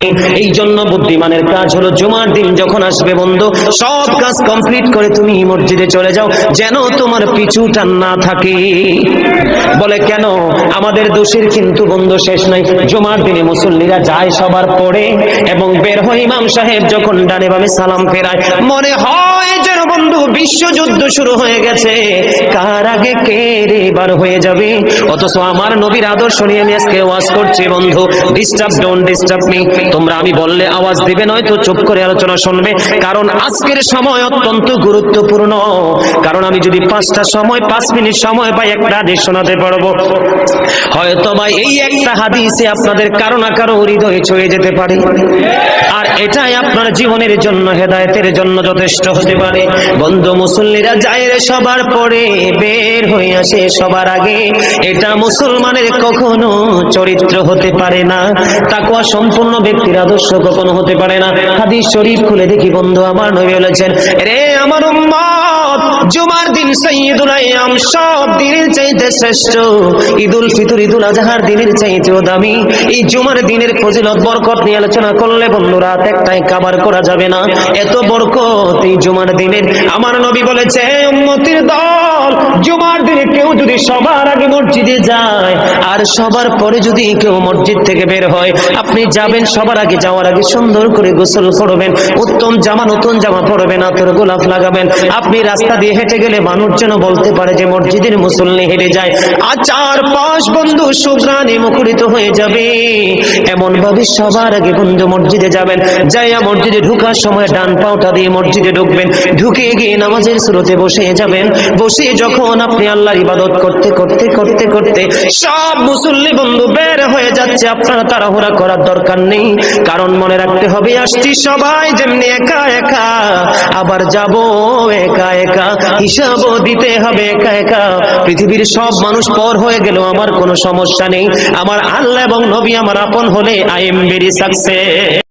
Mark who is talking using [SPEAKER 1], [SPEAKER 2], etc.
[SPEAKER 1] এই জন্য বুদ্ধিমানের কাজ হলো জুমার দিন যখন আসবে বন্ধু, সব কাজ কমপ্লিট করে তুমি মসজিদে চলে যাও, যেন তোমার পিছু টান না থাকে। বলে কেন? আমাদের দোষের কিন্তু বন্ধু শেষ নাই। জুমার দিনে মুসল্লিরা যায় সবার পরে এবং বের হয়, ইমাম সাহেব যখন ডানে বামে সালাম ফেরায়, মনে হয় যেন বন্ধু বিশ্বযুদ্ধ শুরু হয়ে গেছে, কার আগে কে রে বার হয়ে যাবে। অথচ আমার নবীর আদর্শ নিয়ে আমি আজকে ওয়াজ করছি বন্ধু। Disturb, don't disturb me. তোমরা আমি বললে আওয়াজ দিবে, নয়তো চুপ করে আলোচনা শুনবে, কারণ আজকের সময় অত্যন্ত গুরুত্বপূর্ণ। কারণ আমি যদি 5 মিনিট সময় পাই, একটা হাদিস শোনাতে পারবো। হয়তো বা এই একটা হাদিসে আপনাদের কারো না কারো হৃদয়ে ছুঁয়ে যেতে পারে, আর এটাই আপনার জীবনের জন্য, হেদায়েতের জন্য যথেষ্ট হতে পারে। বন্ধু, মুসল্লিরা যায় রে সবার পরে, বের হয়ে আসে সবার আগে, এটা মুসলমানের কখনো চরিত্র হতে পারে না। তাকওয়া সম্পূর্ণ ব্যক্তির আদর্শ কখনো হতে পারে না। হাদিস শরীফ খুলে দেখি বন্ধু, আমার নবী বলেছেন, রে আমার উম্মত, জুমার দিন সাইয়্যিদুল আইয়াম, সব দিনের চাইতে শ্রেষ্ঠ। ঈদুল ফিতর, ঈদুল আজহার দিনের চাইতেও দামি। এই জুমার দিনের ফজিলত বরকত নিয়ে আলোচনা করলে বন্ধু রাত একটাই কভার করা যাবে না, এত বরকত এই জুমার দিনের। আমার নবী বলেছে, উম্মতের দল, জুমার দিনে কেউ যদি সবার আগে মসজিদে যায় আর সবার পরে যদি কেউ মসজিদ থেকে বের হয়, আপনি যাবেন, সবার আগে যাওয়ার আগে সুন্দর করে গোসল করবেন, উত্তম জামা, নতুন জামা পরবেন, আতর গোলাপ লাগাবেন। আপনি রাস্তা দিয়ে হেঁটে গেলে মানুষ যেন বলতে পারে যে মসজিদের মুসল্লি হেঁটে যায়। আর চারপাশ বন্ধু সুঘ্রাণে মুখরিত হয়ে যাবে। এমন ভাবে সবার আগে বন্ধু মসজিদে যাবেন, যাইয়া মসজিদে ঢোকার সময় ডান পাওটা দিয়ে মসজিদে ঢুকবেন, ঢুকে গিয়ে নামাজের শুরুতে বসে যাবেন। বসে যখন আপনি আল্লাহর ইবাদত করতে করতে করতে করতে সব মুসল্লি বন্ধু বের হয়ে যাচ্ছে, আপনারা তাড়াহুড়া করার দরকার নেই। কারণ মনে রাখতে হবে, আসছি সবাই যেমনি একা একা, আবার যাব একা একা, হিসাবও দিতে হবে একা একা। পৃথিবীর সব মানুষ পর হয়ে গেল, আমার কোনো সমস্যা নেই। আমার আল্লাহ এবং নবী আমার আপন হলে আই এম ভেরি সাকসেস।